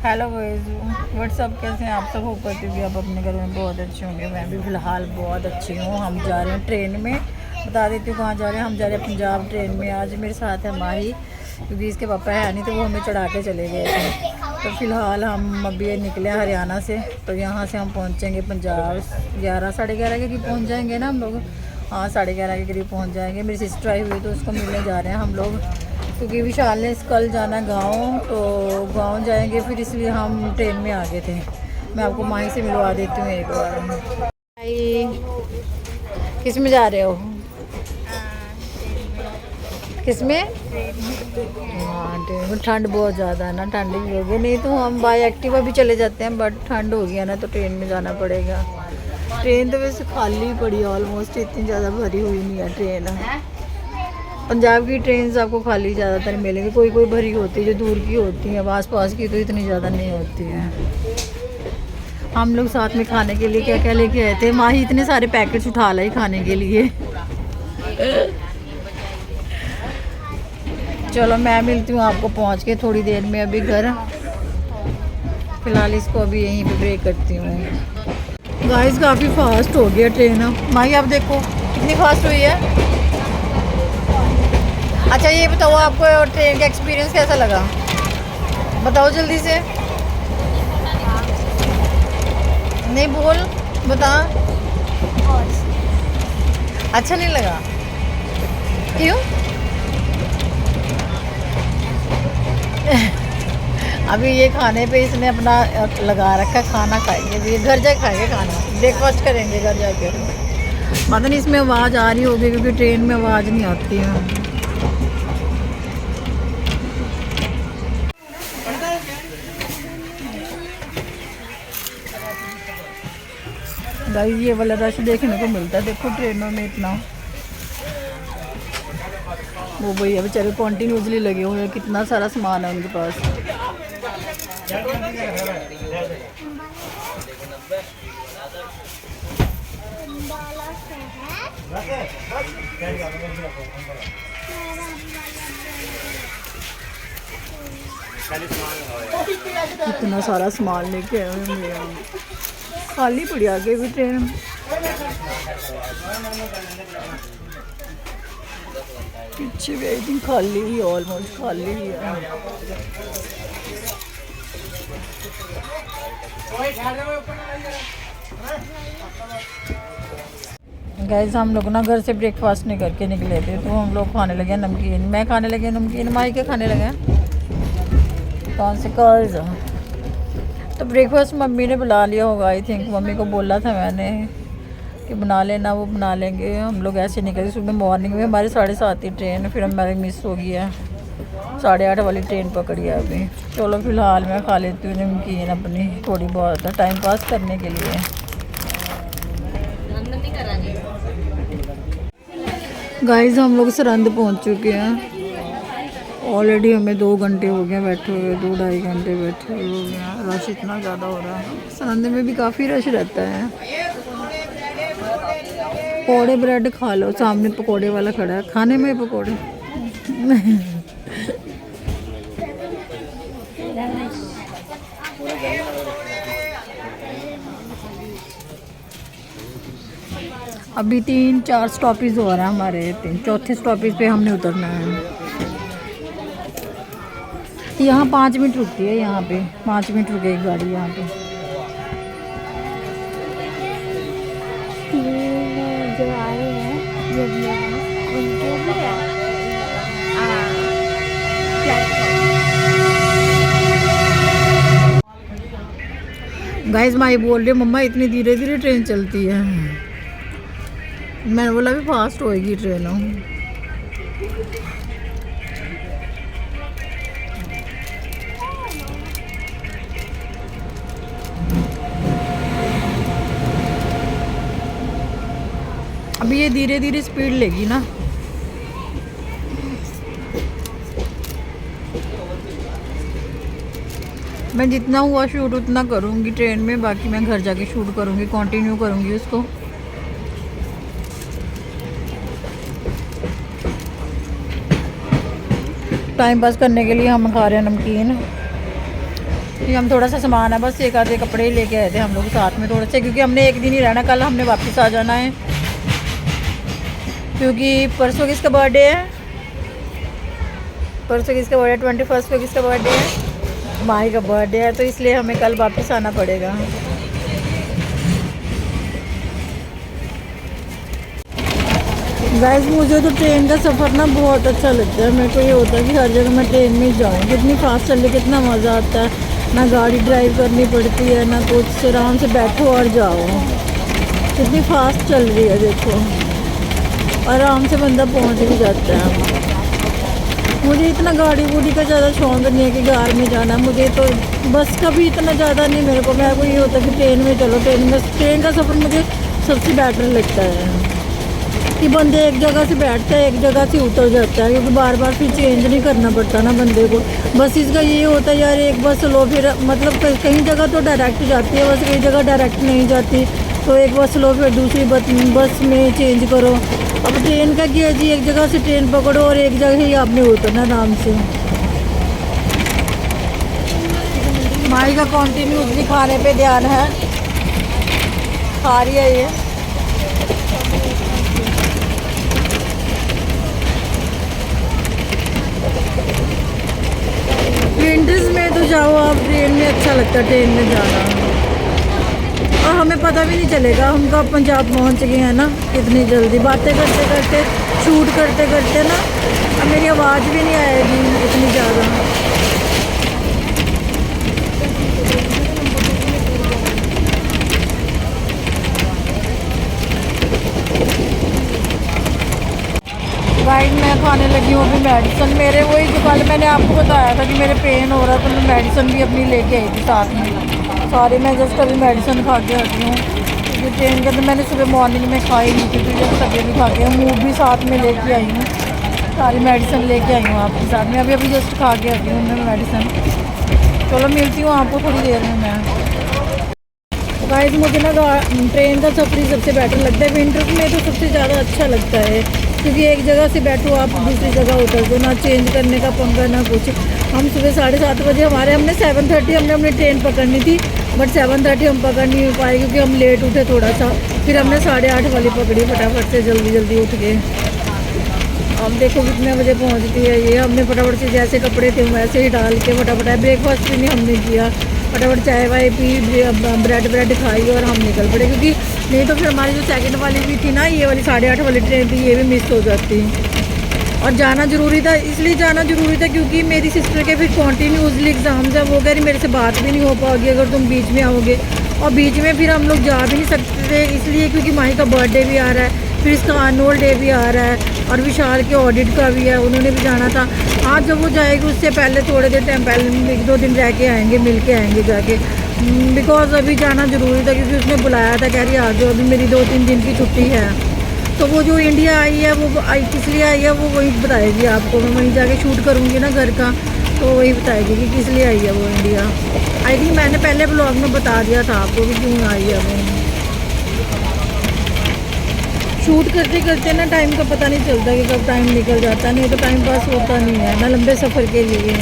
Hello guys, WhatsApp, कैसे हैं आप सब? होप करती हूँ कि आप अपने घर में बहुत अच्छे होंगे। मैं भी फ़िलहाल बहुत अच्छी हूँ। हम जा रहे हैं ट्रेन में। बता देती हूँ कहाँ जा रहे हैं। हम जा रहे हैं पंजाब ट्रेन में। आज मेरे साथ है माही, क्योंकि इसके पापा है नहीं तो वो हमें चढ़ा के चले गए थे। तो फ़िलहाल हम अभी निकले हरियाणा से, तो यहाँ से हम पहुँचेंगे पंजाब 11 साढ़े 11 के करीब पहुँच जाएंगे ना हम लोग। हाँ, 11:30 के करीब पहुँच जाएंगे। मेरी सिस्टर आई हुई है तो उसको मिलने जा रहे हैं हम लोग, क्योंकि विशाल ने कल जाना गांव, तो गांव जाएंगे फिर, इसलिए हम ट्रेन में आ गए थे। मैं आपको माही से मिलवा देती हूँ एक बार। माही, किस में जा रहे हो? किस में? हाँ, ट्रेन में। ठंड बहुत ज़्यादा है ना, ठंड भी होगी। नहीं तो हम बाई एक्टिवा भी चले जाते हैं, बट ठंड हो गई है ना तो ट्रेन में जाना पड़ेगा। ट्रेन तो वैसे खाली पड़ी है ऑलमोस्ट, इतनी ज़्यादा भरी हुई नहीं है ट्रेन। पंजाब की ट्रेन आपको खाली ज़्यादातर मिलेंगी, कोई कोई भरी होती है जो दूर की होती है। आस पास की तो इतनी ज़्यादा नहीं होती है। हम लोग साथ में खाने के लिए क्या क्या लेके आए थे? माही इतने सारे पैकेट्स उठा लाई खाने के लिए। चलो मैं मिलती हूँ आपको पहुँच के थोड़ी देर में अभी घर। फिलहाल इसको अभी यहीं पे ब्रेक करती हूँ। गाइस, काफ़ी फास्ट हो गया ट्रेन। माही आप देखो कितनी फास्ट हुई है। अच्छा ये बताओ, आपको ट्रेन का एक्सपीरियंस कैसा लगा? बताओ जल्दी से। नहीं बोल, बता। अच्छा नहीं लगा? क्यों? अभी ये खाने पे इसने अपना लगा रखा, खाना खाएंगे अभी घर जाके, खाएंगे खाना, ब्रेकफास्ट करेंगे घर जाके। पता नहीं इसमें आवाज़ आ रही होगी, क्योंकि ट्रेन में आवाज़ नहीं आती है। गाइस, ये वाला रश देखने को मिलता है, देखो ट्रेनों में इतना। वो भैया बेचारे कॉन्टीन्यूसली लगे हुए हैं, कितना सारा सामान है उनके पास। इतना सारा सामान लेके आए हुए हैं। खाली पड़ी आगे भी ट्रेन। पीछे भी आई थिंक खाली ही, ऑलमोस्ट खाली ही है। गाइस, हम लोग ना घर से ब्रेकफास्ट नहीं करके निकले थे, तो हम लोग खाने लगे नमकीन। मैं खाने लगे नमकीन, माई के खाने लगे कौन से कर्ज। तो ब्रेकफास्ट मम्मी ने बुला लिया होगा आई थिंक। मम्मी को बोला था मैंने कि बना लेना, वो बना लेंगे। हम लोग ऐसे निकले सुबह मॉर्निंग में, हमारे 7:30 की ट्रेन, फिर हमारी मिस हो गई है। 8:30 वाली ट्रेन पकड़ी है अभी। चलो फिलहाल मैं खा लेती हूँ नमकीन अपनी, थोड़ी बहुत टाइम पास करने के लिए। गाइस, हम लोग सरहंद पहुँच चुके हैं। ऑलरेडी हमें 2 घंटे हो गए बैठे हुए, 2-2.5 घंटे बैठे हुए हो गए। रश इतना ज़्यादा हो रहा है, सरहंद में भी काफ़ी रश रहता है। पकौड़े ब्रेड खा लो, सामने पकौड़े वाला खड़ा है, खाने में पकौड़े। अभी 3-4 स्टॉपेज हो रहा है हमारे, 4थे स्टॉपेज पे हमने उतरना है। यहाँ 5 मिनट रुकती है, यहाँ पे 5 मिनट रुकेगी गाड़ी यहाँ पे। जो आए हैं जब उनके भी है गाइस। माई बोल रही मम्मा इतनी धीरे धीरे ट्रेन चलती है। मैंने बोला भी फास्ट होएगी ट्रेन। अभी ये धीरे धीरे स्पीड लेगी ना। मैं जितना हुआ शूट उतना करूँगी ट्रेन में, बाकी मैं घर जाके शूट करूँगी, कंटिन्यू करूँगी उसको। टाइम पास करने के लिए हम खा रहे हैं नमकीन। कि हम थोड़ा सा सामान है बस एक आधे कपड़े ही लेके आए थे हम लोग साथ में थोड़े से, क्योंकि हमने एक दिन ही रहना, कल हमने वापस आ जाना है। क्योंकि परसों किसका बर्थडे है, परसों किसका बर्थडे, 21 को किसका बर्थडे है, माही का बर्थडे है, तो इसलिए हमें कल वापस आना पड़ेगा। गाइस मुझे तो ट्रेन का सफ़र ना बहुत अच्छा लगता है। मेरे को ये होता है कि हर जगह मैं ट्रेन में जाऊँ, कितनी फास्ट चल रही, कितना मज़ा आता है, ना गाड़ी ड्राइव करनी पड़ती है ना कुछ, आराम से बैठो और जाओ। कितनी फास्ट चल रही है देखो, आराम से बंदा पहुँच भी जाता है। मुझे इतना गाड़ी वूड़ी का ज़्यादा शौक नहीं है कि कार में जाना, मुझे तो बस का भी इतना ज़्यादा नहीं मेरे को। मेरे को ये होता है कि ट्रेन में चलो, ट्रेन का सफ़र मुझे सबसे बेटर लगता है कि बंदे एक जगह से बैठता है एक जगह से उतर जाता है, क्योंकि बार बार फिर चेंज नहीं करना पड़ता ना बंदे को। बस इसका ये होता है यार एक बस लो, फिर मतलब कहीं जगह तो डायरेक्ट जाती है बस, कई जगह डायरेक्ट नहीं जाती, तो एक बस लो फिर दूसरी बस में चेंज करो। अब ट्रेन का क्या जी, एक जगह से ट्रेन पकड़ो और एक जगह ही आपने उतरना आराम से। माई का कॉन्टीन्यूसली खाने पे ध्यान है, खा रही है ये। विंटर्स में तो जाओ आप ट्रेन में, अच्छा लगता है ट्रेन में जाना, और हमें पता भी नहीं चलेगा हम कब पंजाब पहुंच गए हैं ना। इतनी जल्दी बातें करते करते, शूट करते करते ना, अब मेरी आवाज़ भी नहीं आएगी इतनी ज़्यादा। गाइड मैं खाने लगी हूँ अभी मेडिसिन, मेरे वही जो कल मैंने आपको बताया था कि मेरे पेन हो रहा था, तो मैं मेडिसिन भी अपनी लेके आई थी साथ में सारी। मैं जस्ट अभी मेडिसिन खा के हटी हूँ, क्योंकि ट्रेन के तो मैंने सुबह मॉर्निंग में खाई नहीं थी, तो जस्ट अभी भी खा के मूव भी साथ में लेके आई हूँ, सारी मेडिसिन लेके आई हूँ आपके साथ में। अभी जस्ट खा के हटी हूँ मैं मेडिसिन। चलो मिलती हूँ आपको थोड़ी देर में मैं। गाइस मुझे ना ट्रेन का सफ़र ही सबसे बेटर लगता है, विंटर्स में तो सबसे ज़्यादा अच्छा लगता है, क्योंकि एक जगह से बैठो आप दूसरी जगह उतर दो, ना चेंज करने का पंगा ना कुछ। हम सुबह 7:30 बजे हमने 7:30 हमने अपनी ट्रेन पकड़नी थी, बट 7:30 हम पकड़ नहीं पाए क्योंकि हम लेट उठे थोड़ा सा। फिर हमने 8:30 वाली पकड़ी फटाफट से, जल्दी जल्दी उठ गए। अब देखो कितने बजे पहुंचती है ये। हमने फटाफट से जैसे कपड़े थे वैसे ही डाल के फटाफट, ब्रेकफास्ट भी नहीं हमने किया, फटाफट चाय वाय पी, ब्रेड खाई और हम निकल पड़े, क्योंकि नहीं तो फिर हमारी जो सेकंड वाली भी थी ना, ये वाली 8:30 वाली ट्रेन थी, ये भी मिस हो जाती। और जाना ज़रूरी था, इसलिए जाना ज़रूरी था क्योंकि मेरी सिस्टर के फिर कॉन्टीन्यूसली एग्ज़ाम्स है। वो कह रही मेरे से बात भी नहीं हो पाओगी अगर तुम बीच में आओगे, और बीच में फिर हम लोग जा भी नहीं सकते इसलिए क्योंकि माही का बर्थडे भी आ रहा है, फिर इसका एनुअल डे भी आ रहा है, और विशाल के ऑडिट का भी है, उन्होंने भी जाना था। आज जब वो जाएगी उससे पहले थोड़े देर टाइम पहले 1-2 दिन रह के आएंगे, मिल के आएंगे जाके, बिकॉज अभी जाना ज़रूरी था क्योंकि उसने बुलाया था, कह रही आ जाओ अभी मेरी 2-3 दिन की छुट्टी है। तो वो जो इंडिया आई है वो किस लिए आई है वो वही बताएगी आपको, मैं वहीं जाके शूट करूँगी ना घर का, तो वही बताएगी कि किस लिए आई है वो इंडिया। आई थिंक मैंने पहले ब्लॉग में बता दिया था आपको कि क्यों आई है वो। शूट करते करते ना टाइम का पता नहीं चलता कि कब टाइम निकल जाता, नहीं तो टाइम पास होता नहीं है ना लंबे सफ़र के लिए।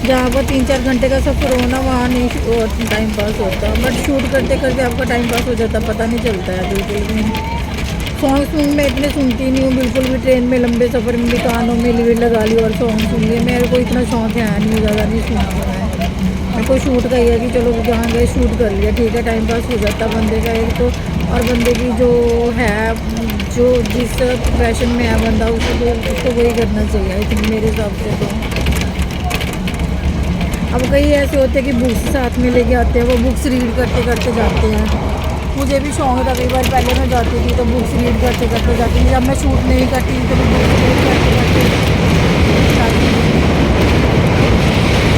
जहाँ पर 3-4 घंटे का सफ़र हो ना वहाँ नहीं टाइम पास होता, बट शूट करते करते आपका टाइम पास हो जाता, पता नहीं चलता है बिल्कुल भी। सॉन्ग मैं इतने सुनती नहीं हूँ बिल्कुल भी, ट्रेन में लंबे सफ़र में भी कानों में लिविड लगा ली और सॉन्ग सुन लिए, मेरे को इतना शौक है नहीं, ज़्यादा नहीं सुनती मैं। मेरे को शूट का ही है कि चलो जहाँ गए शूट कर लिया, ठीक है, टाइम पास हो जाता बंदे का एक तो, और बंदे की जो है जो जिस प्रोफेशन में है बंदा उसको वही करना चाहिए आई थिंक मेरे हिसाब से। तो अब कई ऐसे होते हैं कि बुक्स साथ में लेके आते हैं, वो बुक्स रीड करते करते जाते हैं। मुझे भी शौक था, कई बार पहले मैं जाती थी तो बुक्स रीड करते करते जाती थी, जब मैं शूट नहीं करती तो मैं बुक्स रीड करते करते जाती थी।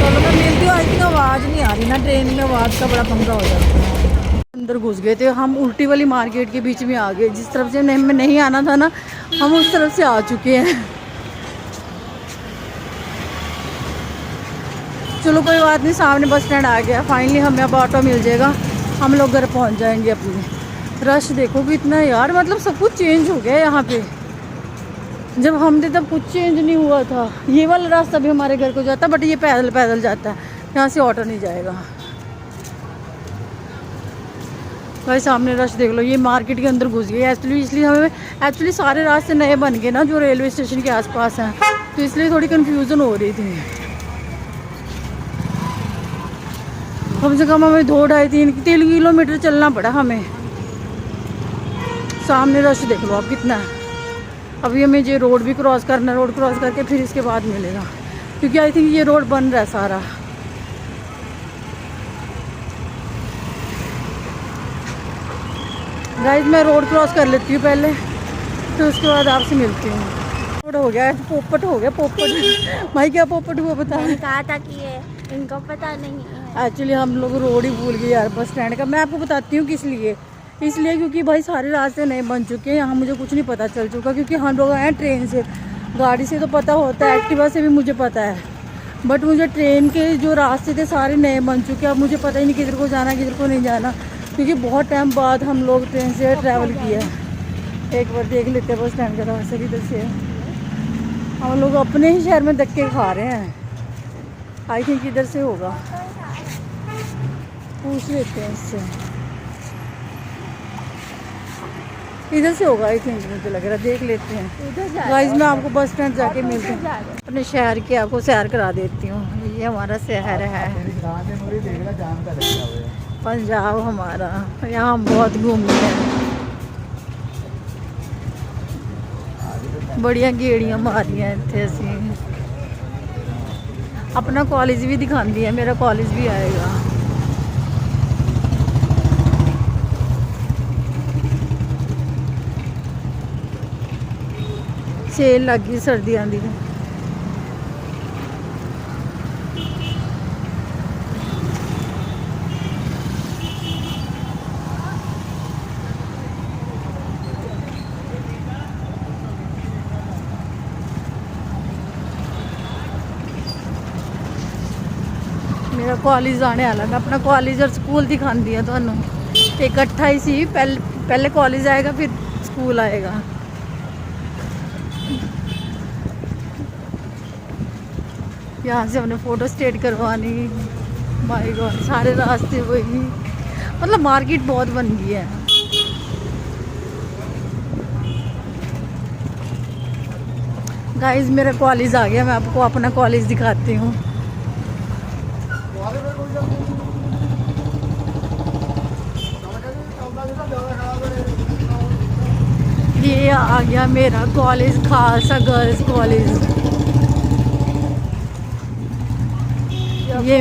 चलो मैं मिलती हूँ। आई थिंक आवाज़ नहीं आ रही ना ट्रेन में, आवाज़ का बड़ा पंगा हो जाता है। अंदर घुस गए थे हम, उल्टी वाली मार्केट के बीच में आ गए, जिस तरफ से नहीं आना था ना हम उस तरफ से आ चुके हैं। चलो कोई बात नहीं, सामने बस स्टैंड आ गया फाइनली, हमें अब ऑटो मिल जाएगा, हम लोग घर पहुंच जाएंगे अपने। रश देखो कि इतना यार, मतलब सब कुछ चेंज हो गया यहाँ पे, जब हम थे तब कुछ चेंज नहीं हुआ था। ये वाला रास्ता भी हमारे घर को जाता, बट ये पैदल पैदल जाता है, यहाँ से ऑटो नहीं जाएगा। भाई सामने रश देख लो, ये मार्केट के अंदर घुस गई एक्चुअली। इसलिए हमें एक्चुअली सारे रास्ते नए बन गए ना जो रेलवे स्टेशन के आसपास हैं, तो इसलिए थोड़ी कन्फ्यूज़न हो रही थी। कम से कम हमें 2-2.5-3 किलोमीटर चलना पड़ा हमें। सामने रश देख लो आप कितना है। अभी हमें ये रोड भी क्रॉस करना है, रोड क्रॉस करके फिर इसके बाद मिलेगा, क्योंकि आई थिंक ये रोड बन रहा है सारा। गाइस मैं रोड क्रॉस कर लेती हूँ पहले, फिर उसके बाद आपसे मिलती हूँ। रोड हो गया, पोपट हो गया, पोपट। भाई क्या पोपट हुआ बता। कहा था कि ये इनको पता नहीं है। एक्चुअली हम लोग रोड ही भूल गए यार बस स्टैंड का। मैं आपको बताती हूँ किस लिए। इसलिए क्योंकि भाई सारे रास्ते नए बन चुके हैं, यहाँ मुझे कुछ नहीं पता चल चुका, क्योंकि हम लोग आए ट्रेन से। गाड़ी से तो पता होता है, एक्टिवा से भी मुझे पता है, बट मुझे ट्रेन के जो रास्ते थे सारे नए बन चुके हैं। अब मुझे पता ही नहीं किधर को जाना किधर को नहीं जाना, क्योंकि बहुत टाइम बाद हम लोग ट्रेन से ट्रैवल किया है। एक बार देख लेते हैं बस स्टैंड का रास्ता किधर से है। हम लोग अपने ही शहर में धक्के खा रहे हैं। आई थिंक इधर से होगा, पूछ लेते हैं इससे। इधर से होगा आई थिंक, मुझे लग रहा है, देख लेते हैं। गाइस मैं आपको बस स्टैंड जाके मिलती हूँ, अपने शहर की आपको सैर करा देती हूँ। ये हमारा शहर है पंजाब हमारा, यहाँ हम बहुत घूमते हैं, बड़िया गेड़ियाँ मारियाँ इतने असी। अपना कॉलेज भी दिखाती है, मेरा कॉलेज भी आएगा। सेल लग गई सर्दियों की। मेरा कॉलेज आने वाला, मैं अपना कॉलेज और स्कूल दिखाती है थानू। इकट्ठा ही सी, पहले कॉलेज आएगा फिर स्कूल आएगा। यहाँ से हमने फ़ोटो स्टेट करवानी। माय गॉड सारे रास्ते वही, मतलब मार्केट बहुत बन गई है। गाइस मेरा कॉलेज आ गया, मैं आपको अपना कॉलेज दिखाती हूँ। ये आ गया मेरा कॉलेज, खालसा गर्ल्स कॉलेज। ये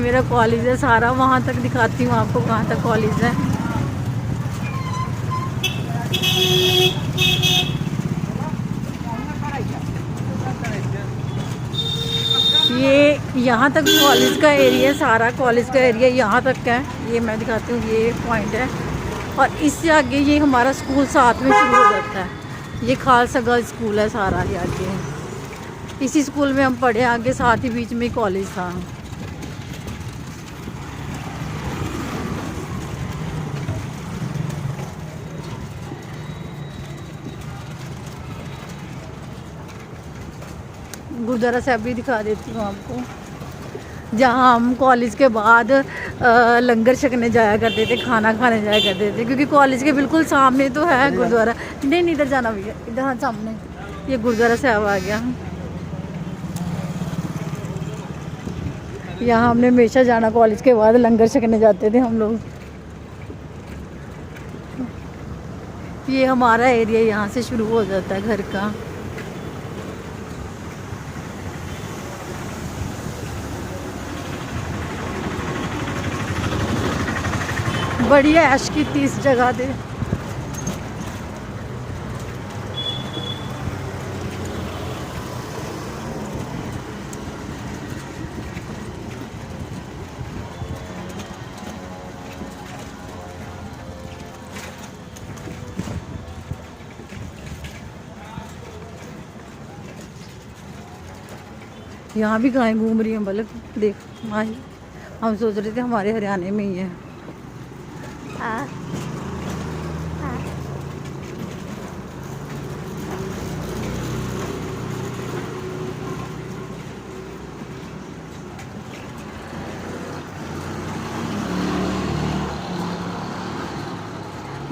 मेरा कॉलेज है सारा, वहाँ तक दिखाती हूँ आपको कहाँ तक कॉलेज है। ये यहाँ तक कॉलेज का एरिया, सारा कॉलेज का एरिया यहाँ तक है। ये मैं दिखाती हूँ, ये पॉइंट है, और इससे आगे ये हमारा स्कूल साथ में शुरू हो जाता है। ये खालसा गर्ल्स स्कूल है सारा, ये आगे इसी स्कूल में हम पढ़े, आगे साथ ही बीच में कॉलेज था। गुरुद्वारा साहब भी दिखा देती हूँ आपको, जहाँ हम कॉलेज के बाद लंगर छकने जाया करते थे, खाना खाने जाया करते थे, क्योंकि कॉलेज के बिल्कुल सामने तो है गुरुद्वारा। नहीं इधर जाना भैया, इधर हाँ सामने ये गुरुद्वारा साहब आ गया। यहाँ हमने हमेशा जाना, कॉलेज के बाद लंगर छकने जाते थे हम लोग। ये हमारा एरिया यहाँ से शुरू हो जाता है घर का। बढ़िया ऐश की 30 जगह दे। यहाँ भी गायें घूम रही हैं, बल्कि देख माही, हम सोच रहे थे हमारे हरियाणा में ही है।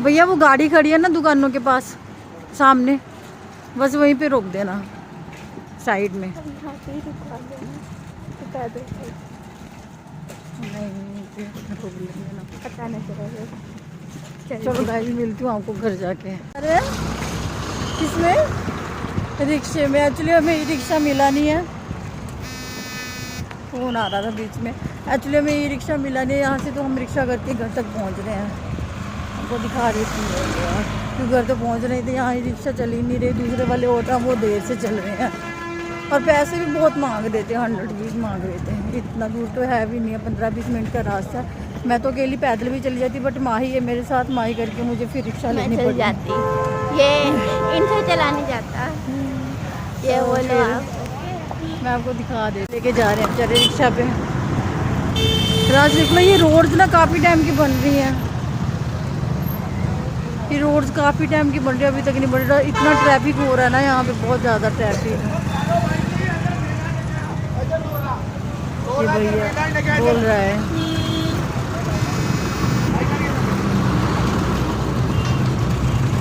भैया वो गाड़ी खड़ी है ना दुकानों के पास सामने, बस वहीं पे रोक देना साइड में। यहाँ पे ही रुकवा देना, बता दो। नहीं रोक लेंगे ना। पता नहीं चला। चलो गाइस मिलती हूँ आपको घर जाके। अरे किसमें? रिक्शे में। एक्चुअली हमें ई रिक्शा मिला नहीं है, फ़ोन आ रहा था बीच में। एक्चुअली हमें ई रिक्शा मिला नहीं है यहाँ से, तो हम रिक्शा करके घर तक पहुँच रहे हैं। आपको दिखा रही थी क्योंकि घर तो पहुँच रही थी, यहाँ ई रिक्शा चल ही नहीं रही। दूसरे वाले ऑटो वो देर से चल रहे हैं और पैसे भी बहुत मांग देते हैं, 100 रुपीज़ मांग देते हैं। इतना दूर तो है भी नहीं है, 15-20 मिनट का रास्ता है। मैं तो अकेली पैदल भी चली जाती, बट माही है मेरे साथ, माही करके मुझे फिर रिक्शा मैं लेनी चल पड़ी। जाती, ये इनसे चला नहीं जाता, ये तो बोलो फिर आप। मैं आपको दिखा दे, लेके जा रहे हैं बेचारे रिक्शा पे। राज निकलो, ये रोड्स ना काफ़ी टाइम की बन रही हैं, ये रोड्स काफ़ी टाइम की बन रही है, अभी तक नहीं बन रहा। इतना ट्रैफिक हो रहा है ना यहाँ पे, बहुत ज़्यादा ट्रैफिक है। ये भैया बोल रहा है।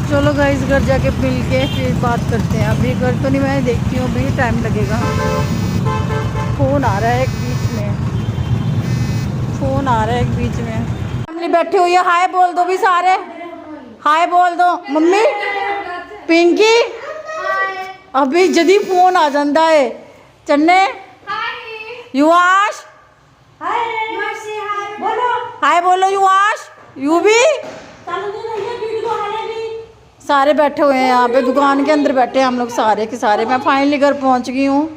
चलो गाइस घर जाके मिल के फिर बात करते हैं। अभी घर तो नहीं, मैं देखती हूँ, अभी टाइम लगेगा। फ़ोन आ रहा है एक बीच में, फ़ोन आ रहा है एक बीच में। फैमिली बैठी हुई है, हाय बोल दो भी सारे, हाय बोल दो। मम्मी पिंकी अभी जदी फ़ोन आ जाता है। चन्ने युवाश हाय बोलो, युवाश यू भी सारे बैठे हुए हैं यहाँ पे, दुकान के अंदर बैठे हैं हम लोग सारे के सारे। मैं फाइनली घर पहुँच गई हूँ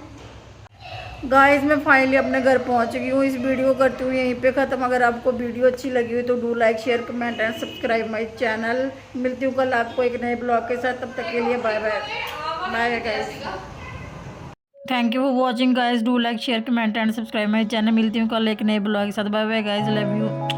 गाइस, मैं फाइनली अपने घर पहुँच गई हूँ। इस वीडियो को करती हूँ यहीं पे ख़त्म। अगर आपको वीडियो अच्छी लगी हुई तो do like share comment and subscribe my channel. मिलती हूँ कल आपको एक नए ब्लॉग के साथ, तब तक के लिए bye bye bye guys. Thank you for watching guys, do like share comment and subscribe my channel. मिलती हूँ कल एक नए ब्लॉग के साथ, bye bye guys, love you.